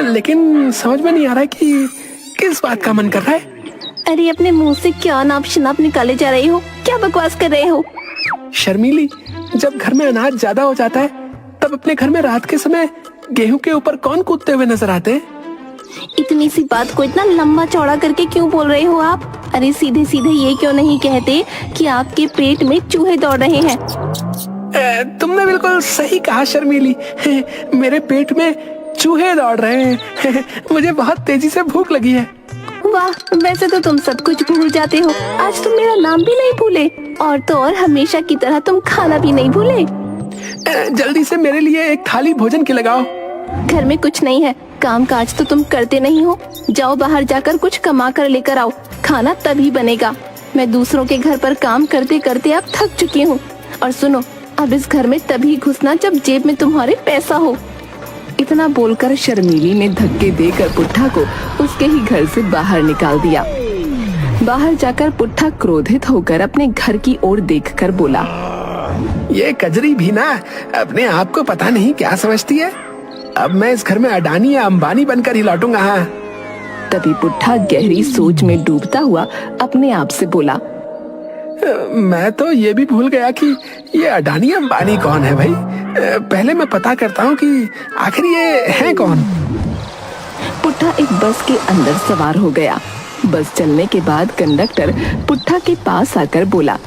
लेकिन समझ में नहीं आ रहा है कि किस बात का मन कर रहा है। अरे अपने मुंह से क्या नाप शनाप निकाले जा रहे हो, क्या बकवास कर रहे हो? शर्मीली, जब घर में अनाज ज्यादा हो जाता है तब अपने घर में रात के समय गेहूं के ऊपर कौन कूदते हुए नजर आते हैं? इतनी सी बात को इतना लंबा चौड़ा करके क्यों बोल रहे हो आप? अरे सीधे सीधे ये क्यों नहीं कहते कि आपके पेट में चूहे दौड़ रहे हैं? तुमने बिल्कुल सही कहा शर्मीली, मेरे पेट में चूहे दौड़ रहे हैं। मुझे बहुत तेजी से भूख लगी है। वाह, वैसे तो तुम सब कुछ भूल जाते हो। आज तुम मेरा नाम भी नहीं भूले, और तो और हमेशा की तरह तुम खाना भी नहीं भूले। जल्दी से मेरे लिए एक थाली भोजन की लगाओ। घर में कुछ नहीं है, काम काज तो तुम करते नहीं हो। जाओ बाहर जाकर कुछ कमा कर लेकर आओ, खाना तभी बनेगा। मैं दूसरों के घर पर काम करते करते अब थक चुकी हूँ। और सुनो, अब इस घर में तभी घुसना जब जेब में तुम्हारे पैसा हो। इतना बोलकर शर्मीली ने धक्के देकर पुट्ठा को उसके ही घर से बाहर निकाल दिया। बाहर जाकर पुट्ठा क्रोधित होकर अपने घर की ओर देखकर बोला, ये कजरी भी ना अपने आप को पता नहीं क्या समझती है। अब मैं इस घर में अडानी या अंबानी बनकर ही लौटूंगा। हाँ। तभी पुट्ठा गहरी सोच में डूबता हुआ अपने आप से बोला, मैं तो ये भी भूल गया कि ये अडानी अंबानी कौन है भाई। पहले मैं पता करता हूँ कि आखिर ये है कौन। पुट्ठा एक बस के अंदर सवार हो गया। बस चलने के बाद कंडक्टर पुट्ठा के पास आकर बोला,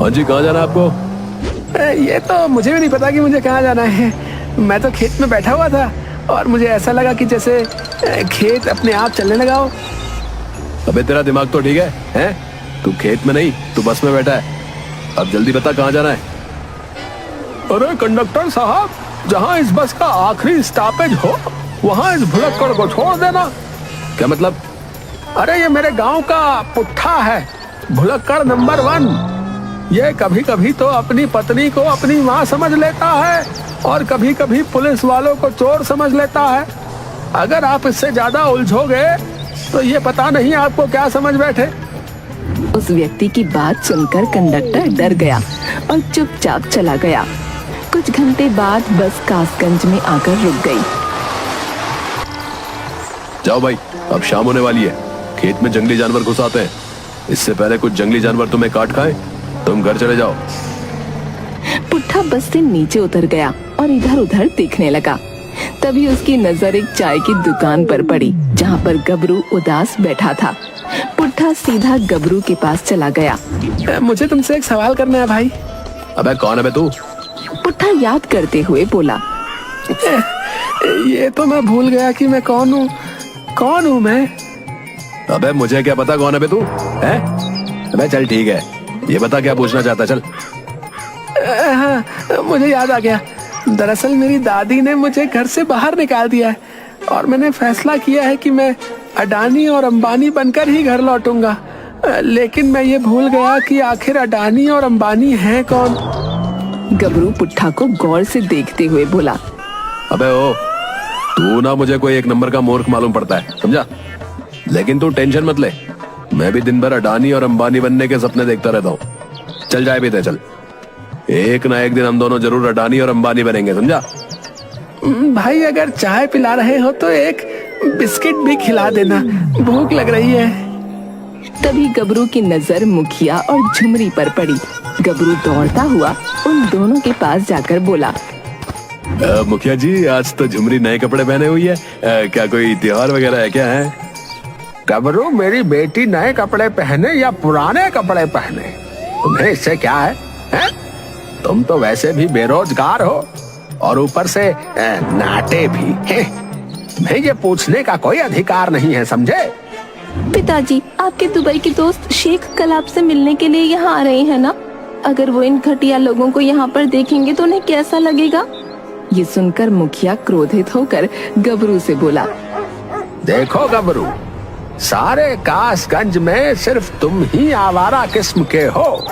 हाँ जी, कहाँ जाना है आपको? ये तो मुझे भी नहीं पता कि मुझे कहाँ जाना है। मैं तो खेत में बैठा हुआ था और मुझे ऐसा लगा कि जैसे खेत अपने आप चलने लगा हो। अबे तेरा दिमाग तो ठीक है, हैं? तू खेत में नहीं, तू बस में बैठा है। अब जल्दी बता कहाँ जाना है? अरे कंडक्टर साहब, जहाँ इस बस का आखिरी स्टॉपेज हो वहाँ इस भुलक्कड़ को छोड़ देना। क्या मतलब? अरे ये मेरे गांव का पुट्ठा है, भुलक्कड़ नंबर 1। ये कभी कभी तो अपनी पत्नी को अपनी माँ समझ लेता है और कभी कभी पुलिस वालों को चोर समझ लेता है। अगर आप इससे ज्यादा उलझोगे तो ये पता नहीं आपको क्या समझ बैठे। उस व्यक्ति की बात सुनकर कंडक्टर डर गया और चुपचाप चला गया। कुछ घंटे बाद बस कासगंज में आकर रुक गई। जाओ भाई, अब शाम होने वाली है। खेत में जंगली जानवर घुस आते हैं। इससे पहले कुछ जंगली जानवर तुम्हें काट खाएं, तुम घर चले जाओ। पुट्ठा बस से नीचे उतर गया और इधर उधर देखने लगा। तभी उसकी नजर एक चाय की दुकान पर पड़ी, जहाँ पर गबरू उदास बैठा था। पुट्ठा सीधा गबरू के पास चला गया। मुझे तुमसे एक सवाल करना है भाई। अबे कौन है बे तू? पुट्ठा याद करते हुए बोला, ये तो मैं भूल गया कि मैं कौन हूँ। कौन हूँ मैं? अबे मुझे क्या पता कौन है बे तू, हैं? अबे चल ठीक है, ये बता क्या पूछना चाहता, चल। हाँ, मुझे याद आ गया। दरअसल मेरी दादी ने मुझे घर से बाहर निकाल दिया है और मैंने फैसला किया है कि मैं अडानी और अंबानी बनकर ही घर लौटूंगा। लेकिन मैं ये भूल गया कि आखिर अडानी और अंबानी हैं कौन। गबरू पुट्ठा को गौर से देखते हुए बोला, अबे ओ, तू ना मुझे कोई एक नंबर का मूर्ख मालूम पड़ता है, समझा? लेकिन तू टेंशन मत ले, मैं भी दिन भर अडानी और अंबानी बनने के सपने देखता रहता हूँ। चल जाए पीते चल, एक ना एक दिन हम दोनों जरूर अडानी और अंबानी बनेंगे, समझा? भाई अगर चाय पिला रहे हो तो एक बिस्किट भी खिला देना, भूख लग रही है। तभी गबरू की नजर मुखिया और झुमरी पर पड़ी। गबरू दौड़ता हुआ उन दोनों के पास जाकर बोला, मुखिया जी, आज तो झुमरी नए कपड़े पहने हुई है। क्या कोई त्योहार वगैरह है क्या? है गबरू, मेरी बेटी नए कपड़े पहने या पुराने कपड़े पहने, तुम्हें इससे क्या है? तुम तो वैसे भी बेरोजगार हो और ऊपर से नाटे भी हैं। तुम्हें ये पूछने का कोई अधिकार नहीं है, समझे? पिताजी, आपके दुबई के दोस्त शेख कल आपसे मिलने के लिए यहाँ आ रहे हैं ना? अगर वो इन घटिया लोगों को यहाँ पर देखेंगे तो उन्हें कैसा लगेगा? ये सुनकर मुखिया क्रोधित होकर गबरू से बोला, देखो गबरू, सारे कासगंज में सिर्फ तुम ही आवारा किस्म के हो।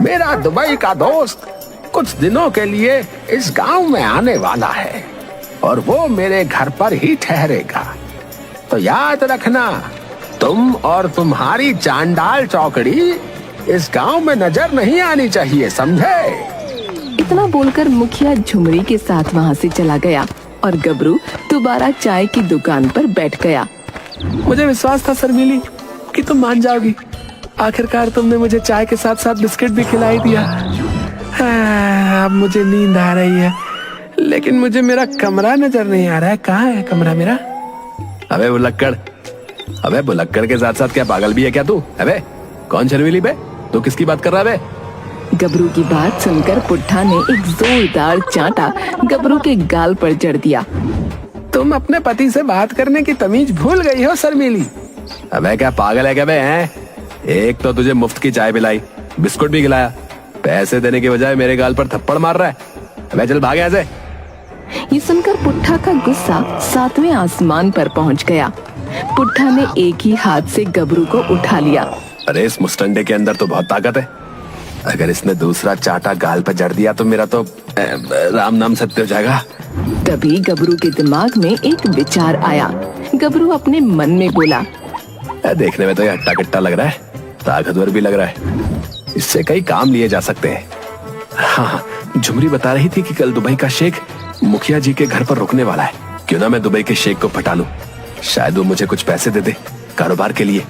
मेरा दुबई का दोस्त कुछ दिनों के लिए इस गांव में आने वाला है और वो मेरे घर पर ही ठहरेगा। तो याद रखना, तुम और तुम्हारी चांडाल चौकड़ी इस गांव में नजर नहीं आनी चाहिए, समझे? इतना बोलकर मुखिया झुमरी के साथ वहाँ से चला गया और गबरू दोबारा चाय की दुकान पर बैठ गया। मुझे विश्वास था शर्मीली कि तुम मान जाओगी। आखिरकार तुमने मुझे चाय के साथ साथ बिस्किट भी खिलाई दिया। अब मुझे नींद आ रही है, लेकिन मुझे मेरा कमरा नजर नहीं आ रहा है। कहाँ है कमरा मेरा? अबे बुलक्कड़ के साथ साथ क्या पागल भी है क्या तू? अबे कौन शर्मीली बे? तू किसकी बात कर रहा है बे? गबरू की बात सुनकर पुट्ठा ने एक जोरदार चांटा गबरू के गाल पर जड़ दिया। तुम अपने पति से बात करने की तमीज भूल गई हो शर्मीली। अबे क्या पागल है क्या बे? हैं? एक तो तुझे मुफ्त की चाय पिलाई, बिस्कुट भी खिलाया, पैसे देने के बजाय मेरे गाल पर थप्पड़ मार रहा है। अबे चल भाग यहाँ से। ये सुनकर पुट्ठा का गुस्सा 7वें आसमान पर पहुंच गया। पुट्ठा ने एक ही हाथ से गबरू को उठा लिया। अरे इस मुस्टंडे के अंदर तो बहुत ताकत है। अगर इसने दूसरा चाटा गाल पर जड़ दिया तो मेरा तो राम नाम सत्य हो जाएगा। तभी गबरू के दिमाग में एक विचार आया। गबरू अपने मन में बोला, देखने में तो ये हट्टा कट्टा लग रहा है, ताकतवर भी लग रहा है, इससे कई काम लिए जा सकते हैं। हाँ, झुमरी बता रही थी कि कल दुबई का शेख मुखिया जी के घर पर रुकने वाला है। क्यों ना मैं दुबई के शेख को पटा लूं, शायद वो मुझे कुछ पैसे दे दे कारोबार के लिए।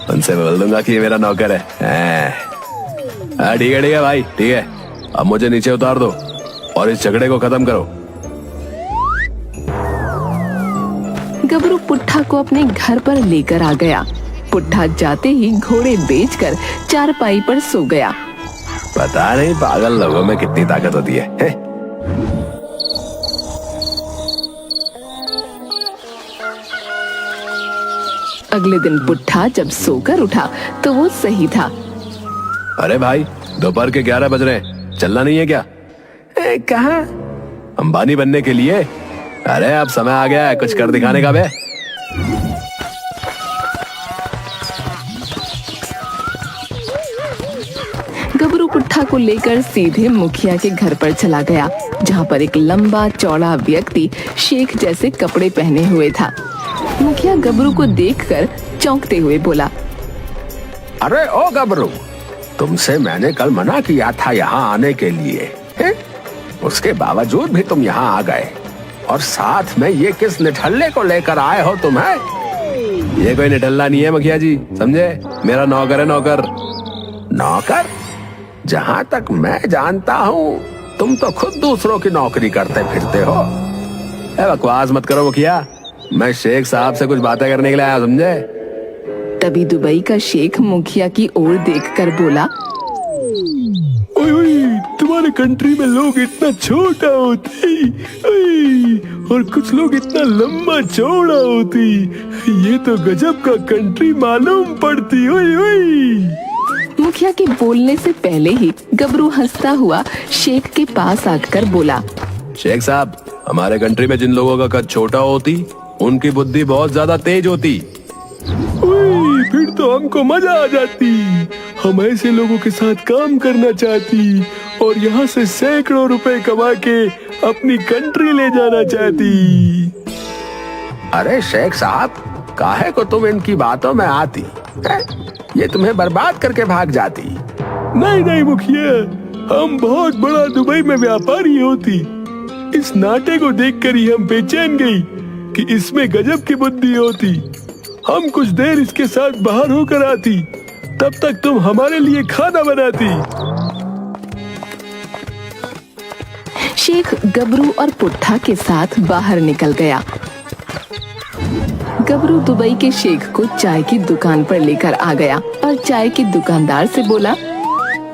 उनसे बोल दूंगा कि ये मेरा नौकर है। ठीक है भाई, ठीक है। अब मुझे नीचे उतार दो और इस झगड़े को खत्म करो। गबरू पुट्ठा को अपने घर पर लेकर आ गया। पुट्ठा जाते ही घोड़े बेचकर चारपाई पर सो गया। पता नहीं पागल लोगों में कितनी ताकत होती है? अगले दिन पुट्ठा जब सोकर उठा तो वो सही था। अरे भाई, दोपहर के 11 बज रहे हैं, चलना नहीं है क्या? कहाँ? अंबानी बनने के लिए। अरे अब समय आ गया है कुछ कर दिखाने का बे। गबरू पुट्ठा को लेकर सीधे मुखिया के घर पर चला गया, जहाँ पर एक लंबा चौड़ा व्यक्ति शेख जैसे कपड़े पहने हुए था। मुखिया गबरू को देखकर चौंकते हुए बोला, अरे ओ गबरू, तुमसे मैंने कल मना किया था यहाँ आने के लिए, है? उसके बावजूद भी तुम यहाँ आ गए, और साथ में ये किस निठल्ले को लेकर आए हो तुम? है ये कोई निठल्ला नहीं है मुखिया जी, समझे? मेरा नौकर है, नौकर। नौकर? जहाँ तक मैं जानता हूँ तुम तो खुद दूसरों की नौकरी करते फिरते हो। बकवास मत करो मुखिया, मैं शेख साहब से कुछ बातें करने के लिए आया, समझे? तभी दुबई का शेख मुखिया की ओर देखकर बोला, ओए ओए, तुम्हारे कंट्री में लोग इतना छोटा होते और कुछ लोग इतना लंबा चौड़ा होती, ये तो गजब का कंट्री मालूम पड़ती। ओए ओए। मुखिया के बोलने से पहले ही गबरू हंसता हुआ शेख के पास आकर बोला, शेख साहब, हमारे कंट्री में जिन लोगों का कद छोटा होती उनकी बुद्धि बहुत ज्यादा तेज होती। फिर तो हमको मजा आ जाती, हम ऐसे लोगों के साथ काम करना चाहती और यहाँ से सैकड़ों रुपए कमा के अपनी कंट्री ले जाना चाहती। अरे शेख साहब, काहे को तुम इनकी बातों में आती है? ये तुम्हें बर्बाद करके भाग जाती। नहीं नहीं मुखिया, हम बहुत बड़ा दुबई में व्यापारी होती। इस नाटे को देखकर ही हम बेचैन गई कि इसमें गजब की बुद्धि होती। हम कुछ देर इसके साथ बाहर होकर आती, तब तक तुम हमारे लिए खाना बनाती। शेख गबरू और पुट्ठा के साथ बाहर निकल गया। गबरू दुबई के शेख को चाय की दुकान पर लेकर आ गया और चाय के दुकानदार से बोला,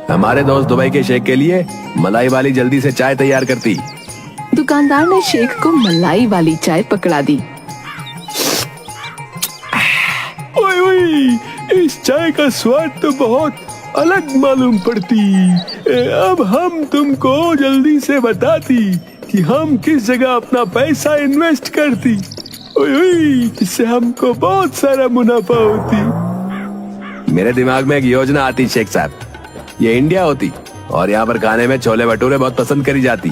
हमारे दोस्त दुबई के शेख के लिए मलाई वाली जल्दी से चाय तैयार करती। दुकानदार ने शेख को मलाई वाली चाय पकड़ा दी। ओए ओए, इस चाय का स्वाद तो बहुत अलग मालूम पड़ती। अब हम तुमको जल्दी से बताती कि हम किस जगह अपना पैसा इन्वेस्ट करती। ओए ओए, इससे हमको बहुत सारा मुनाफा होती। मेरे दिमाग में एक योजना आती शेख साहब, ये इंडिया होती और यहाँ पर खाने में छोले भटूरे बहुत पसंद करी जाती।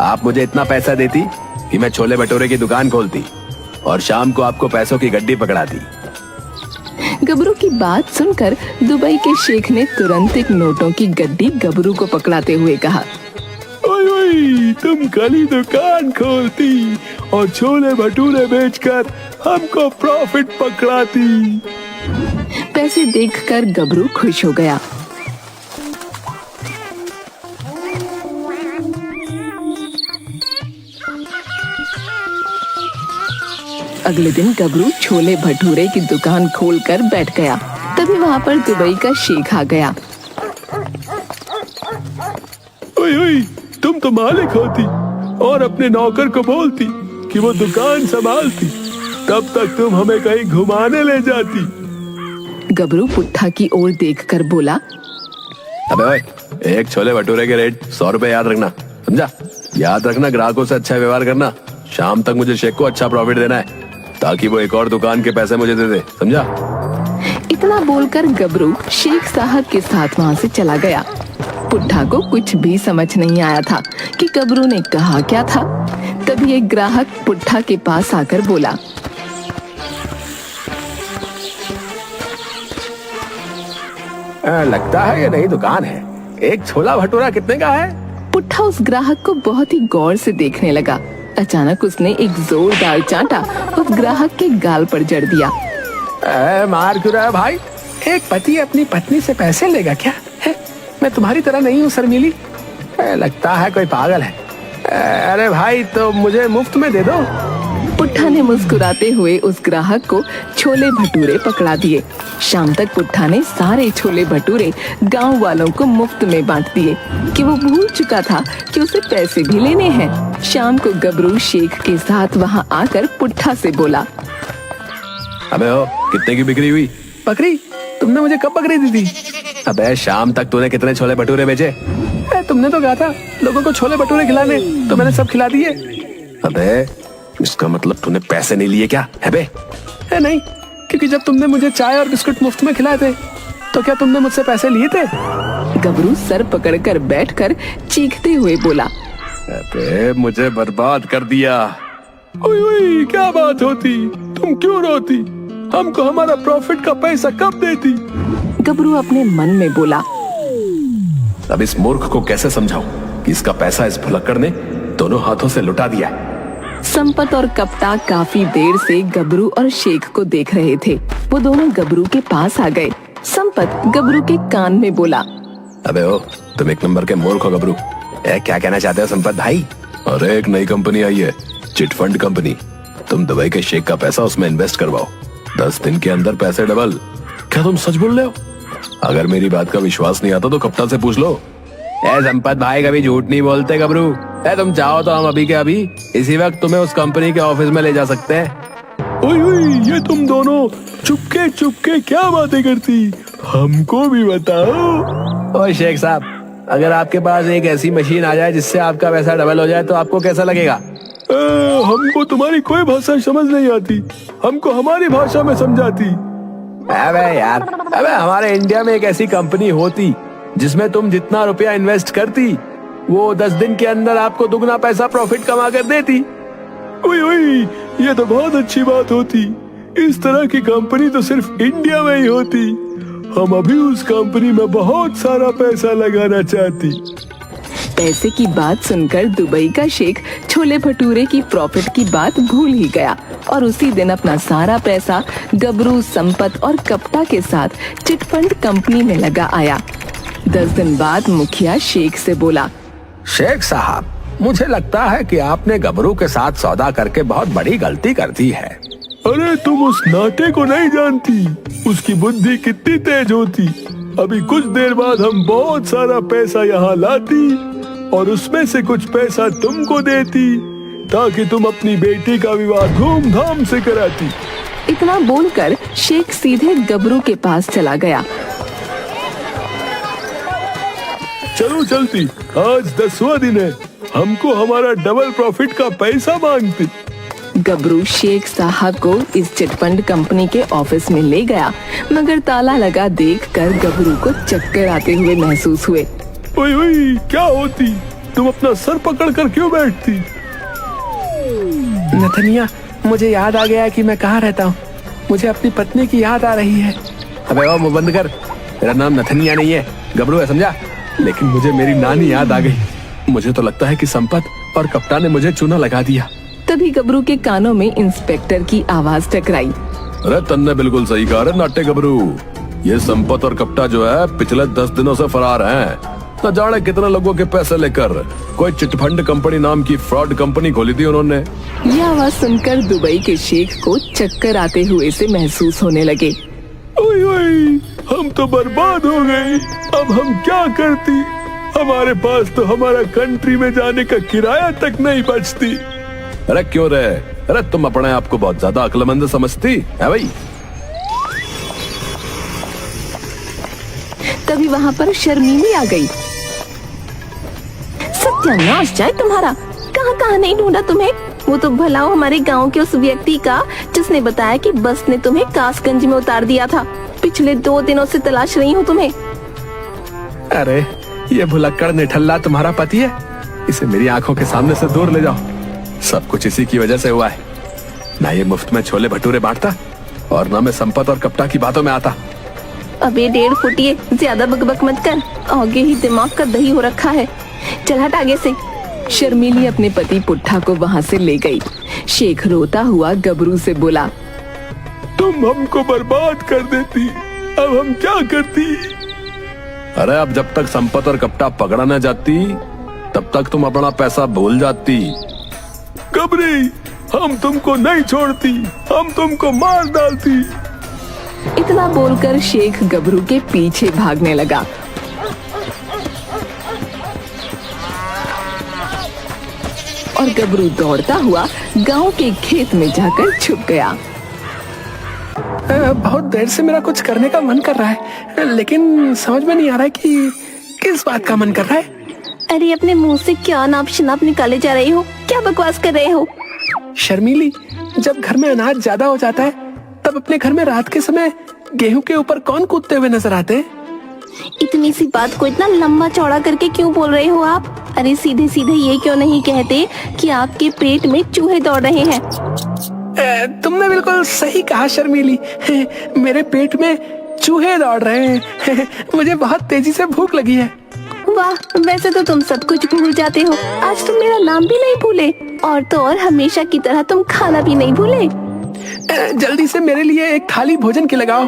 आप मुझे इतना पैसा देती कि मैं छोले भटूरे की दुकान खोलती और शाम को आपको पैसों की गड्डी पकड़ाती। गबरू की बात सुनकर दुबई के शेख ने तुरंत एक नोटों की गड्डी गबरू को पकड़ाते हुए कहा, ओए ओए, ओए, तुम कल ही दुकान खोलती और छोले भटूरे बेचकर हमको प्रॉफिट पकड़ाती। पैसे देखकर गबरू खुश हो गया। अगले दिन गबरू छोले भटूरे की दुकान खोलकर बैठ गया। तभी वहाँ पर दुबई का शेख आ गया। ओए ओए, तुम तो मालिक होती और अपने नौकर को बोलती कि वो दुकान संभालती, तब तक तुम हमें कहीं घुमाने ले जाती। गबरू पुट्ठा की ओर देखकर बोला, अबे ओए, एक छोले भटूरे के रेट 100 रुपए याद रखना, समझा? याद रखना, ग्राहकों से अच्छा व्यवहार करना। शाम तक मुझे शेख को अच्छा प्रॉफिट देना है ताकि वो एक और दुकान के पैसे मुझे दे दे, समझा? इतना बोलकर गबरू शेख साहब के साथ वहाँ से चला गया। पुट्ठा को कुछ भी समझ नहीं आया था कि गबरू ने कहा क्या था। तभी एक ग्राहक पुट्ठा के पास आकर बोला, लगता है ये नई दुकान है। एक छोला भटूरा कितने का है? पुट्ठा उस ग्राहक को बहुत ही गौर से देखने लगा। अचानक उसने एक जोरदार चांटा उस ग्राहक के गाल पर जड़ दिया। मार क्यों रहा है भाई? एक पति अपनी पत्नी से पैसे लेगा क्या? है? मैं तुम्हारी तरह नहीं हूँ शर्मीली। लगता है कोई पागल है। अरे भाई, तो मुझे मुफ्त में दे दो। पुट्ठा ने मुस्कुराते हुए उस ग्राहक को छोले भटूरे पकड़ा दिए। शाम तक पुट्ठा ने सारे छोले भटूरे गांव वालों को मुफ्त में बांट दिए कि वो भूल चुका था कि उसे पैसे भी लेने हैं। शाम को गबरू शेख के साथ वहां आकर पुट्ठा से बोला, अबे ओ, कितने की बिक्री हुई? बकरी? तुमने मुझे कब बकरी दी थी? अबे शाम तक तूने कितने छोले भटूरे बेचे? तुमने तो कहा था लोगों को छोले भटूरे खिलाने, तो मैंने सब खिला दिए। अबे इसका मतलब तूने पैसे नहीं लिए क्या है बे? नहीं, क्योंकि जब तुमने मुझे चाय और बिस्कुट मुफ्त में खिलाए थे तो क्या तुमने मुझसे पैसे लिए थे? गबरू सर पकड़कर बैठकर चीखते हुए बोला, अबे मुझे बर्बाद कर दिया। ओए ओए, क्या बात होती? तुम क्यों रोती? हमको हमारा प्रॉफिट का पैसा कब देती? गबरू अपने मन में बोला, अब इस मूर्ख को कैसे समझाऊं कि इसका पैसा इस भुलक्कड़ ने दोनों हाथों से लुटा दिया है। संपत और कप्ता काफी देर से गबरू और शेख को देख रहे थे। वो दोनों गबरू के पास आ गए। संपत गबरू के कान में बोला, अबे ओ, तुम एक नंबर के मूर्ख हो गबरू। क्या कहना चाहते हो संपत भाई? अरे एक नई कंपनी आई है, चिट फंड कंपनी। तुम दुबई के शेख का पैसा उसमें इन्वेस्ट करवाओ, 10 दिन के अंदर पैसे डबल। क्या तुम सच बोल रहे हो? अगर मेरी बात का विश्वास नहीं आता तो कप्तान से पूछ लो। संपत भाई कभी झूठ नहीं बोलते गबरू। तुम चाहो तो हम अभी के अभी इसी वक्त तुम्हें उस कंपनी के ऑफिस में ले जा सकते हैं। ओए ओए, ये तुम दोनों चुपके चुपके क्या बातें करती? हमको भी बताओ। ओए शेख साहब, अगर आपके पास एक ऐसी मशीन आ जाए जिससे आपका पैसा डबल हो जाए तो आपको कैसा लगेगा? हमको तुम्हारी कोई भाषा समझ नहीं आती, हमको हमारी भाषा में समझाती। अबे यार, हमारे इंडिया में एक ऐसी कंपनी होती जिसमें तुम जितना रुपया इन्वेस्ट करती वो 10 दिन के अंदर आपको दुगना पैसा प्रॉफिट कमा कर देती। ओए ओए, ये तो बहुत अच्छी बात होती। इस तरह की कंपनी तो सिर्फ इंडिया में ही होती। हम अभी उस कंपनी में बहुत सारा पैसा लगाना चाहती। पैसे की बात सुनकर दुबई का शेख छोले भटूरे की प्रॉफिट की बात भूल ही गया और उसी दिन अपना सारा पैसा गबरू, संपत और कप्ता के साथ चिटफंड कंपनी में लगा आया। 10 दिन बाद मुखिया शेख से बोला, शेख साहब, मुझे लगता है कि आपने गबरू के साथ सौदा करके बहुत बड़ी गलती कर दी है। अरे तुम उस नाटे को नहीं जानती, उसकी बुद्धि कितनी तेज होती। अभी कुछ देर बाद हम बहुत सारा पैसा यहाँ लाती और उसमें से कुछ पैसा तुमको देती ताकि तुम अपनी बेटी का विवाह धूमधाम से कराती। इतना बोलकर शेख सीधे गबरू के पास चला गया। चलो चलती, आज 10वां दिन है, हमको हमारा डबल प्रॉफिट का पैसा मांगती। गबरू शेख साहब को इस चिटफंड कंपनी के ऑफिस में ले गया, मगर ताला लगा देखकर गबरू को चक्कर आते हुए महसूस हुए। ओए ओए, क्या होती? तुम अपना सर पकड़कर क्यों बैठती? नथनिया, मुझे याद आ गया कि मैं कहाँ रहता हूँ। मुझे अपनी पत्नी की याद आ रही है। अबे वो मुंह बंद कर, मेरा नाम नथनिया नहीं है, गबरू है, समझा? लेकिन मुझे मेरी नानी याद आ गई। मुझे तो लगता है कि संपत और कप्ता ने मुझे चूना लगा दिया। तभी गबरू के कानों में इंस्पेक्टर की आवाज टकराई। अरे तन्ने बिल्कुल सही कहा रे नाट्य गबरू। ये संपत और कप्ता जो है पिछले 10 दिनों से फरार हैं। न जाने कितने लोगों के पैसे लेकर कोई चिटफंड कंपनी नाम की फ्रॉड कंपनी खोली थी उन्होंने। यह आवाज सुनकर दुबई के शेख को चक्कर आते हुए से महसूस होने लगे। ओए ओए, हम तो बर्बाद हो गए। अब हम क्या करती? हमारे पास तो हमारा कंट्री में जाने का किराया तक नहीं बचती। अरे क्यों रे? अरे तुम अपने आप को बहुत ज्यादा अक्लमंद समझती है भाई। तभी वहाँ पर शर्मीली आ गई। सत्यानाश जाए तुम्हारा, कहाँ कहाँ नहीं ढूंढा तुम्हें। वो तो भला हो हमारे गांव के उस व्यक्ति का जिसने बताया कि बस ने तुम्हें कासगंज में उतार दिया था। पिछले 2 दिनों से तलाश रही हूँ तुम्हें। अरे ये भुलक्कड़ निठल्ला तुम्हारा पति है, इसे मेरी आंखों के सामने से दूर ले जाओ। सब कुछ इसी की वजह से हुआ है। ना ये मुफ्त में छोले भटूरे बांटता और ना मैं संपत और कप्ता की बातों में आता। अबे 1.5 फुटिए, ज्यादा बकबक मत कर, आगे ही दिमाग का दही हो रखा है। चल हट आगे से। शर्मीली अपने पति पुट्ठा को वहाँ से ले गई। शेख रोता हुआ गबरू से बोला, तुम हमको बर्बाद कर देती, अब हम क्या करती? अरे अब जब तक संपत और कप्ता पकड़ा न जाती तब तक तुम अपना पैसा भूल जाती। गबरी, हम तुमको नहीं छोड़ती, हम तुमको मार डालती। इतना बोलकर शेख गबरू के पीछे भागने लगा। और गबरू दौड़ता हुआ गांव के खेत में जाकर छुप गया। बहुत देर से मेरा कुछ करने का मन कर रहा है, लेकिन समझ में नहीं आ रहा है कि किस बात का मन कर रहा है। अरे अपने मुंह से क्या नाप शनाप निकाले जा रहे हो? क्या बकवास कर रहे हो? शर्मीली, जब घर में अनाज ज्यादा हो जाता है तब अपने घर में रात के समय गेहूं के ऊपर कौन कूदते हुए नजर आते हैं? इतनी सी बात को इतना लंबा चौड़ा करके क्यों बोल रहे हो आप? अरे सीधे सीधे ये क्यों नहीं कहते कि आपके पेट में चूहे दौड़ रहे हैं? तुमने बिल्कुल सही कहा शर्मीली, मेरे पेट में चूहे दौड़ रहे हैं। मुझे बहुत तेजी से भूख लगी है। वाह, वैसे तो तुम सब कुछ भूल जाते हो। आज तुम मेरा नाम भी नहीं भूले, और तो और हमेशा की तरह तुम खाना भी नहीं भूले। जल्दी से मेरे लिए एक थाली भोजन की लगाओ।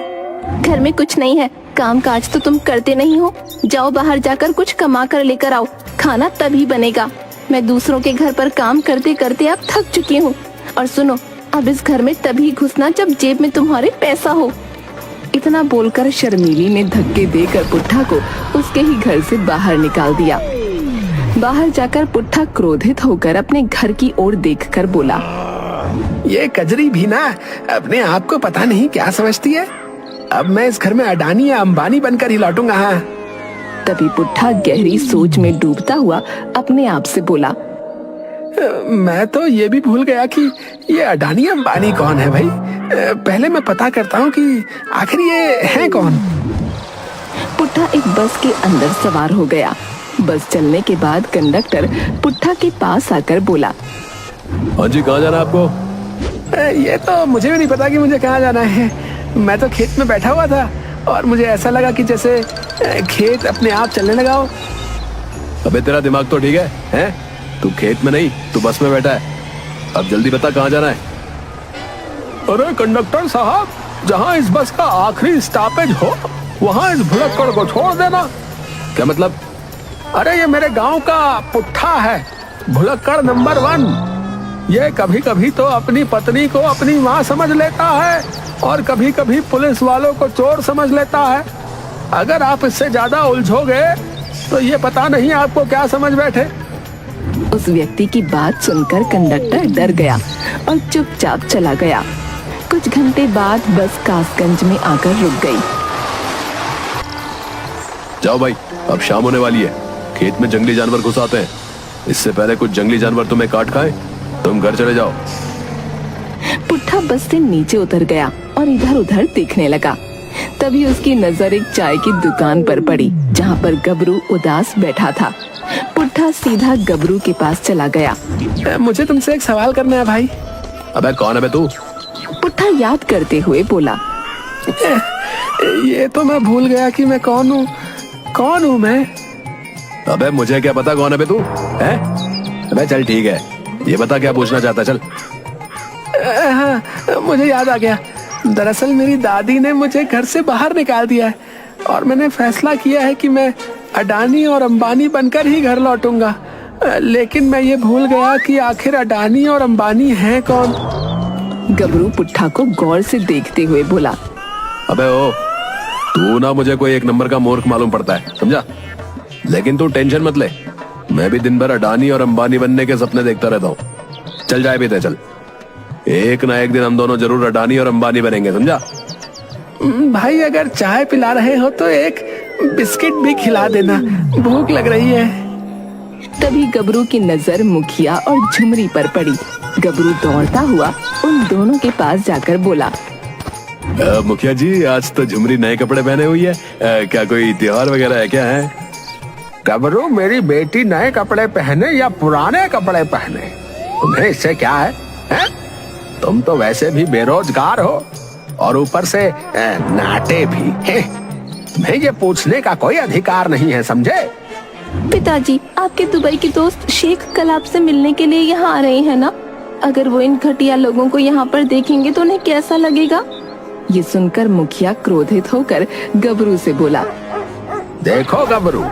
घर में कुछ नहीं है, काम काज तो तुम करते नहीं हो। जाओ बाहर जाकर कुछ कमा कर लेकर आओ, खाना तभी बनेगा। मैं दूसरों के घर पर काम करते करते अब थक चुकी हूँ। और सुनो, अब इस घर में तभी घुसना जब जेब में तुम्हारे पैसा हो। इतना बोलकर शर्मीली ने धक्के देकर पुट्ठा को उसके ही घर से बाहर निकाल दिया। बाहर जाकर पुट्ठा क्रोधित होकर अपने घर की ओर देखकर बोला, ये कजरी भी ना अपने आप को पता नहीं क्या समझती है। अब मैं इस घर में अडानी या अंबानी बनकर ही लौटूंगा। हाँ। तभी पुट्ठा गहरी सोच में डूबता हुआ अपने आप से बोला, मैं तो ये भी भूल गया कि ये अडानी अंबानी कौन है भाई। पहले मैं पता करता हूँ कि आखिर ये है कौन। पुट्ठा एक बस के अंदर सवार हो गया। बस चलने के बाद कंडक्टर पुट्ठा के पास आकर बोला, हाँ जी, कहाँ जाना है आपको? ये तो मुझे भी नहीं पता कि मुझे कहाँ जाना है। मैं तो खेत में बैठा हुआ था और मुझे ऐसा लगा कि जैसे खेत अपने आप चलने लगा हो। अबे तेरा दिमाग तो ठीक है, हैं? तू खेत में नहीं, तू बस में बैठा है। अब जल्दी बता कहाँ जाना है? अरे कंडक्टर साहब, जहाँ इस बस का आखिरी स्टॉपेज हो वहाँ इस भुलक्कड़ को छोड़ देना। क्या मतलब? अरे ये मेरे गांव का पुट्ठा है, भुलक्कड़ नंबर 1। ये कभी कभी तो अपनी पत्नी को अपनी माँ समझ लेता है और कभी कभी पुलिस वालों को चोर समझ लेता है। अगर आप इससे ज्यादा उलझोगे तो ये पता नहीं आपको क्या समझ बैठे। उस व्यक्ति की बात सुनकर कंडक्टर डर गया और चुपचाप चला गया। कुछ घंटे बाद बस कासगंज में आकर रुक गई। जाओ भाई, अब शाम होने वाली है। खेत में जंगली जानवर घुस आते हैं। इससे पहले कुछ जंगली जानवर तुम्हें काट खाए, तुम घर चले जाओ। पुट्ठा बस से नीचे उतर गया और इधर उधर देखने लगा। तभी उसकी नजर एक चाय की दुकान पर पड़ी, जहाँ पर गबरू उदास बैठा था। पुट्ठा सीधा गबरू के पास चला गया। मुझे तुमसे एक सवाल करना है भाई। अबे कौन है बे तू? पुट्ठा याद करते हुए बोला, ये तो मैं भूल गया कि मैं कौन हूँ। कौन हूँ मैं? अबे मुझे क्या पता कौन है बे तू, हैं? अबे चल ठीक है, ये बता क्या पूछना चाहता है, चल। हाँ, मुझे याद आ गया। दरअसल मेरी दादी ने मुझे घर से बाहर निकाल दिया है और मैंने फैसला किया है कि मैं अडानी और अंबानी बनकर ही घर लौटूंगा। लेकिन मैं ये भूल गया कि आखिर अडानी और अंबानी हैं कौन। गबरू पुट्ठा को गौर से देखते हुए बोला। अबे ओ, तू ना मुझे कोई एक नंबर का मूर्ख मालूम पड़ता है, समझा? लेकिन तू टेंशन मत ले, मैं भी दिन भर अडानी और अंबानी बनने के सपने देखता रहता हूँ। चल जाए पीते चल, एक ना एक दिन हम दोनों जरूर अडानी और अंबानी बनेंगे, समझा? भाई अगर चाय पिला रहे हो तो एक बिस्किट भी खिला देना, भूख लग रही है। तभी गबरू की नजर मुखिया और झुमरी पर पड़ी। गबरू दौड़ता हुआ उन दोनों के पास जाकर बोला। मुखिया जी, आज तो झुमरी नए कपड़े पहने हुई है, क्या कोई त्योहार वगैरह है क्या? है गबरू, मेरी बेटी नए कपड़े पहने या पुराने कपड़े पहने, तुम्हें इससे क्या है? तुम तो वैसे भी बेरोजगार हो और ऊपर से नाटे भी हैं। तुम्हें ये पूछने का कोई अधिकार नहीं है, समझे? पिताजी, आपके दुबई के दोस्त शेख कल आपसे मिलने के लिए यहाँ आ रहे हैं ना? अगर वो इन घटिया लोगों को यहाँ पर देखेंगे तो उन्हें कैसा लगेगा? ये सुनकर मुखिया क्रोधित होकर गबरू से बोला। देखो गबरू,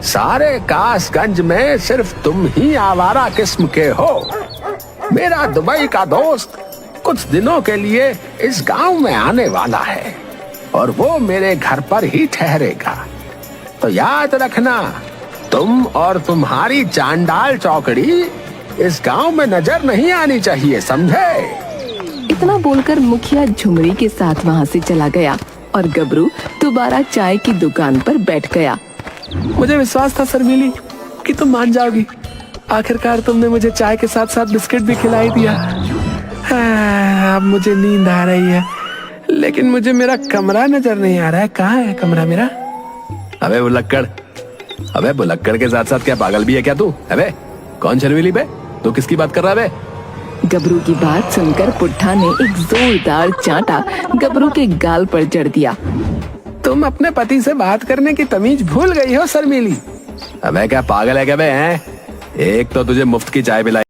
सारे कासगंज में सिर्फ तुम ही आवारा किस्म के हो। मेरा दुबई का दोस्त कुछ दिनों के लिए इस गांव में आने वाला है और वो मेरे घर पर ही ठहरेगा। तो याद रखना, तुम और तुम्हारी चांडाल चौकड़ी इस गांव में नजर नहीं आनी चाहिए, समझे? इतना बोलकर मुखिया झुमरी के साथ वहाँ से चला गया और गबरू दोबारा चाय की दुकान पर बैठ गया। मुझे विश्वास था शर्मीली कि तुम मान जाओगी। आखिरकार तुमने मुझे चाय के साथ साथ बिस्किट भी खिलाई दिया। अब मुझे नींद आ रही है, लेकिन मुझे मेरा कमरा नजर नहीं आ रहा है। कहाँ है कमरा मेरा? अबे बुलक्कड़, अबे बुलक्कड़ के साथ साथ क्या पागल भी है क्या तू? अबे कौन शर्मीली बे? तू किसकी बात कर रहा है बे? गबरू की बात सुनकर पुट्ठा ने एक जोरदार चांटा गबरू के गाल पर जड़ दिया। तुम अपने पति से बात करने की तमीज भूल गई हो शर्मीली। अबे क्या पागल है क्या बे? हैं? एक तो तुझे मुफ्त की चाय पिलाई